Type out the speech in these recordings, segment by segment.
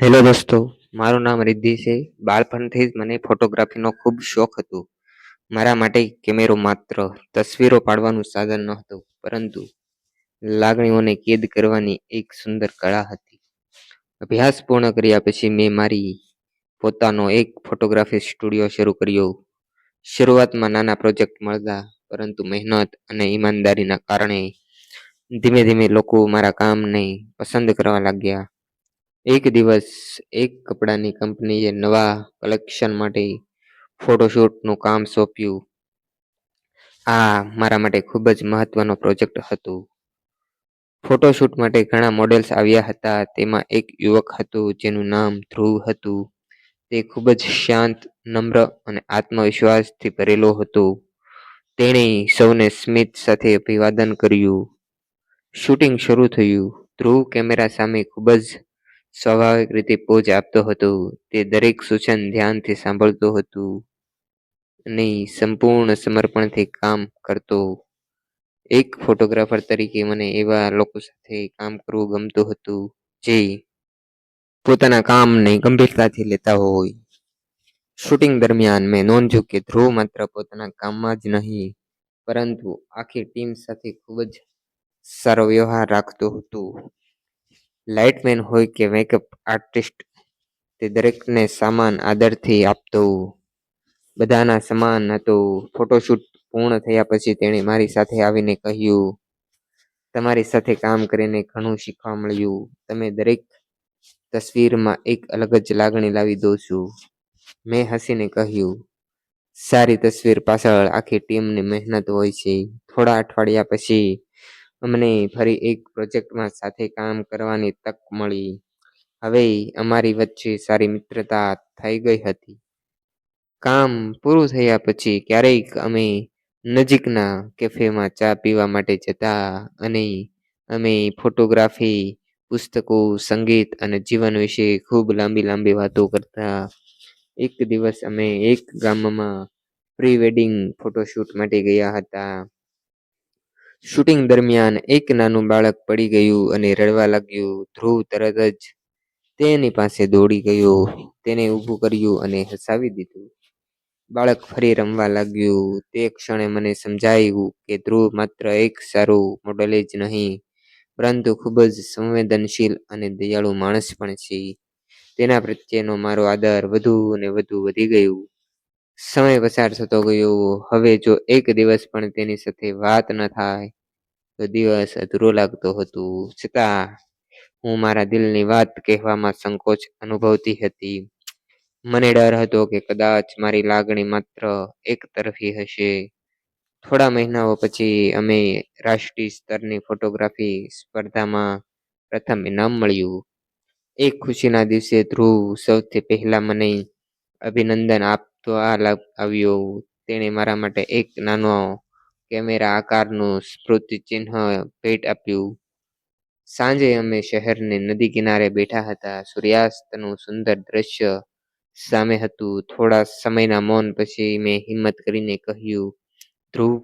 Hello દોસ્તો, મારું નામ રિદ્ધિ છે. બાળપણથી જ મને ફોટોગ્રાફીનો ખૂબ શોખ હતો. મારા માટે કેમેરો માત્ર તસવીરો પાડવાનું સાધન નહોતું, પરંતુ લાગણીઓને કેદ કરવાની એક સુંદર કળા હતી. અભ્યાસ પૂર્ણ કર્યા પછી મેં મારી પોતાનો એક ફોટોગ્રાફી સ્ટુડિયો શરૂ કર્યો. શરૂઆતમાં નાના પ્રોજેક્ટ મળતા, પરંતુ મહેનત અને ઈમાનદારીના કારણે ધીમે ધીમે લોકો મારા કામને પસંદ કરવા લાગ્યા. એક દિવસ એક કપડાની કંપનીએ નવા કલેક્શન માટે ફોટોશૂટનું કામ સોંપ્યું. આ મારા માટે ખૂબ જ મહત્વનો પ્રોજેક્ટ હતો. ફોટોશૂટ માટે ઘણા મોડેલ્સ આવ્યા હતા. તેમાં એક યુવક હતો જેનું નામ ધ્રુવ હતું. તે ખૂબ જ શાંત, નમ્ર અને આત્મવિશ્વાસથી ભરેલો હતો. તેણે સૌને સ્મિત સાથે અભિવાદન કર્યું. શૂટિંગ શરૂ થયું. ધ્રુવ કેમેરા સામે ખૂબ જ સ્વાભાવિક રીતે પોઝ આપતો હતો. તે દરેક સૂચન ધ્યાનથી સાંભળતો હતો અને સંપૂર્ણ સમર્પણથી કામ કરતો. એક ફોટોગ્રાફર તરીકે મને એવા લોકો સાથે કામ કરવું ગમતું હતું જે પોતાના કામને ગંભીરતાથી લેતા હોય. શૂટિંગ દરમિયાન મેં નોંધ્યું કે ધ્રુવ માત્ર પોતાના કામમાં જ નહીં, પરંતુ આખી ટીમ સાથે ખૂબ જ સારો વ્યવહાર રાખતો હતો. લાઇટમેન હોય કે મેકઅપ આર્ટિસ્ટ, તે દરેકને સમાન આદરથી આપતો. બધાના સમાન હતો. ફોટોશૂટ પૂર્ણ થયા પછી તેણે મારી સાથે આવીને કહ્યું, "તમારી સાથે કામ કરીને ઘણું શીખવા મળ્યું. તમે દરેક તસવીરમાં એક અલગ જ લાગણી લાવી દો છો." મેં હસીને કહ્યું, "સારી તસવીર પાછળ આખી ટીમની મહેનત હોય છે." થોડા અઠવાડિયા પછી અમને ફરી એક પ્રોજેક્ટમાં સાથે કામ કરવાની તક મળી. હવે અમારી વચ્ચે સારી મિત્રતા થઈ ગઈ હતી. કામ પૂરું થયા પછી ક્યારેક અમે નજીકના કેફેમાં ચા પીવા માટે જતા અને અમે ફોટોગ્રાફી, પુસ્તકો, સંગીત અને જીવન વિશે ખૂબ લાંબી લાંબી વાતો કરતા. એક દિવસ અમે એક ગામમાં પ્રી વેડિંગ ફોટોશૂટ માટે ગયા હતા. શૂટિંગ દરમિયાન એક નાનું બાળક પડી ગયું અને રડવા લાગ્યું. ધ્રુવ તરત જ તેની પાસે દોડી ગયો, તેને ઊભું કર્યું અને હસાવી દીધું. બાળક ફરી રમવા લાગ્યું. તે ક્ષણે મને સમજાયું કે ધ્રુવ માત્ર એક સારું મોડેલ જ નહીં, પરંતુ ખૂબ જ સંવેદનશીલ અને દયાળુ માણસ પણ છે. તેના પ્રત્યેનો મારો આદર વધુ અને વધુ વધી ગયું. સમય પસાર થતો ગયો. હવે જો એક દિવસ પણ તેની સાથે વાત ન થાય તો દિવસ અધૂરો લાગતો હતો. છતાં હું મારા દિલની વાત કહેવામાં સંકોચ અનુભવતી હતી. મને ડર હતો કે કદાચ મારી લાગણી માત્ર એક તરફી હશે. થોડા મહિનાઓ પછી અમે રાષ્ટ્રીય સ્તરની ફોટોગ્રાફી સ્પર્ધામાં પ્રથમ ઇનામ મળ્યું. એક ખુશીના દિવસે ધ્રુવ સૌથી પહેલા મને અભિનંદન આપતો આવ્યો. તેણે મારા માટે એક નાનો કેમેરા આકારનું સ્મૃતિચિહ્ન ભેટ આપ્યું. સાંજે અમે શહેરની નદી કિનારે બેઠા હતા. સૂર્યાસ્તનું સુંદર દ્રશ્ય સામે હતું. થોડા સમયના મૌન પછી મેં હિંમત કરીને કહ્યું, "ધ્રુવ,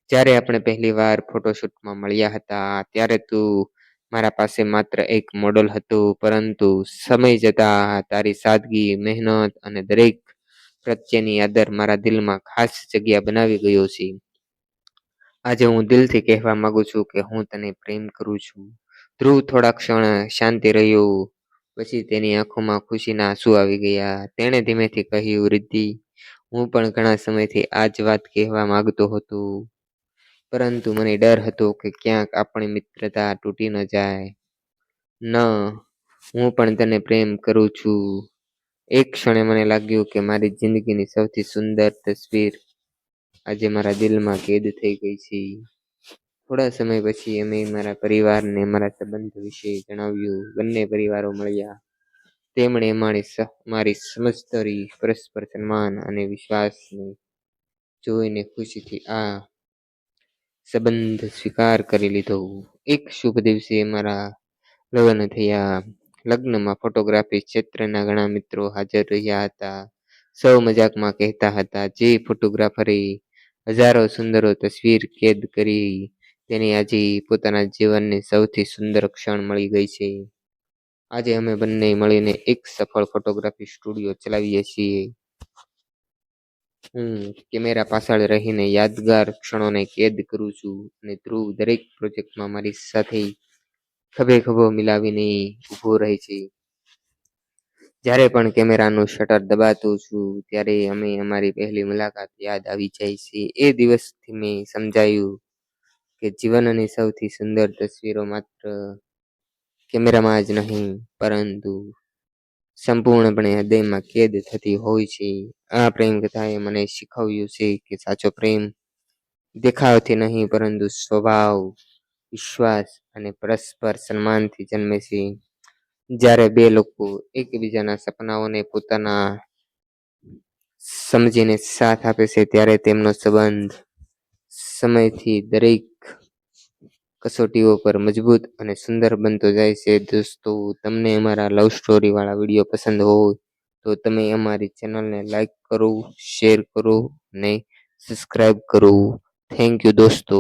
જ્યારે આપણે પહેલી વાર ફોટોશૂટમાં મળ્યા હતા, ત્યારે તું મારા પાસે માત્ર એક મોડલ હતું, પરંતુ સમય જતાં તારી સાદગી, મહેનત અને દરેક પ્રત્યેની આદર મારા દિલમાં ખાસ જગ્યા બનાવી ગયો છે. આજે હું દિલથી કહેવા માંગુ છું કે હું તને પ્રેમ કરું છું." ધ્રુવ થોડા ક્ષણ શાંતિ રહ્યો. પછી તેની આંખોમાં ખુશીના આંસુ આવી ગયા. તેણે ધીમેથી કહ્યું, "રિદ્ધિ, હું પણ ઘણા સમયથી આ જ વાત કહેવા માંગતો હતો, પરંતુ મને ડર હતો કે ક્યાંક આપણી મિત્રતા તૂટી ન જાય. હું પણ તને પ્રેમ કરું છું." એક ક્ષણે મને લાગ્યું કે મારી જિંદગીની સૌથી સુંદર તસવીર આજે મારા દિલમાં કેદ થઈ ગઈ છે. થોડા સમય પછી અમે મારા પરિવારને મારા સંબંધ વિશે જણાવ્યું. બંને પરિવારો મળ્યા. તેમણે મારી સમજદારી, પરસ્પર સન્માન અને વિશ્વાસને જોઈને ખુશીથી આ સંબંધ સ્વીકાર કરી લીધો. એક શુભ દિવસે મારા લગ્ન થયા. લગ્નમાં ફોટોગ્રાફી ક્ષેત્રના ઘણા મિત્રો હાજર રહ્યા હતા. સૌ મજાકમાં કહેતા હતા, "જે ફોટોગ્રાફરે હજારો સુંદરો તસવીર કેદ કરી, તેને આજે પોતાના જીવનની સૌથી સુંદર ક્ષણ મળી ગઈ છે." આજે અમે બંને મળીને એક સફળ ફોટોગ્રાફી સ્ટુડિયો ચલાવીએ છીએ. હું કેમેરા પાછળ રહીને યાદગાર ક્ષણોને કેદ કરું છું અને ધ્રુવ દરેક પ્રોજેક્ટમાં મારી સાથે ખભે ખભો મિલાવીને ઊભો રહે છે. જ્યારે પણ કેમેરાનું શટર દબાતું છું ત્યારે અમે અમારી પહેલી મુલાકાત યાદ આવી જાય છે. એ દિવસથી મેં સમજાયું કે જીવનની સૌથી સુંદર તસવીરો માત્ર કેમેરામાં જ નહીં પરંતુ સંપૂર્ણપણે હૃદયમાં કેદ થતી હોય છે. આ પ્રેમ કથાએ મને શીખવ્યું છે કે સાચો પ્રેમ દેખાવથી નહીં પરંતુ સ્વભાવ, વિશ્વાસ અને પરસ્પર સન્માનથી જન્મે છે. જ્યારે બે લોકો એકબીજાના સપનાઓને પોતાના સમજીને સાથ આપે છે ત્યારે તેમનો સંબંધ સમયથી દરેક કસોટીઓ પર મજબૂત અને સુંદર બનતો જાય છે. દોસ્તો, તમને અમારા લવ સ્ટોરી વાળા વિડીયો પસંદ હોય તો તમે અમારી ચેનલને લાઈક કરો, શેર કરો અને સબસ્ક્રાઈબ કરો. થેન્ક યુ દોસ્તો.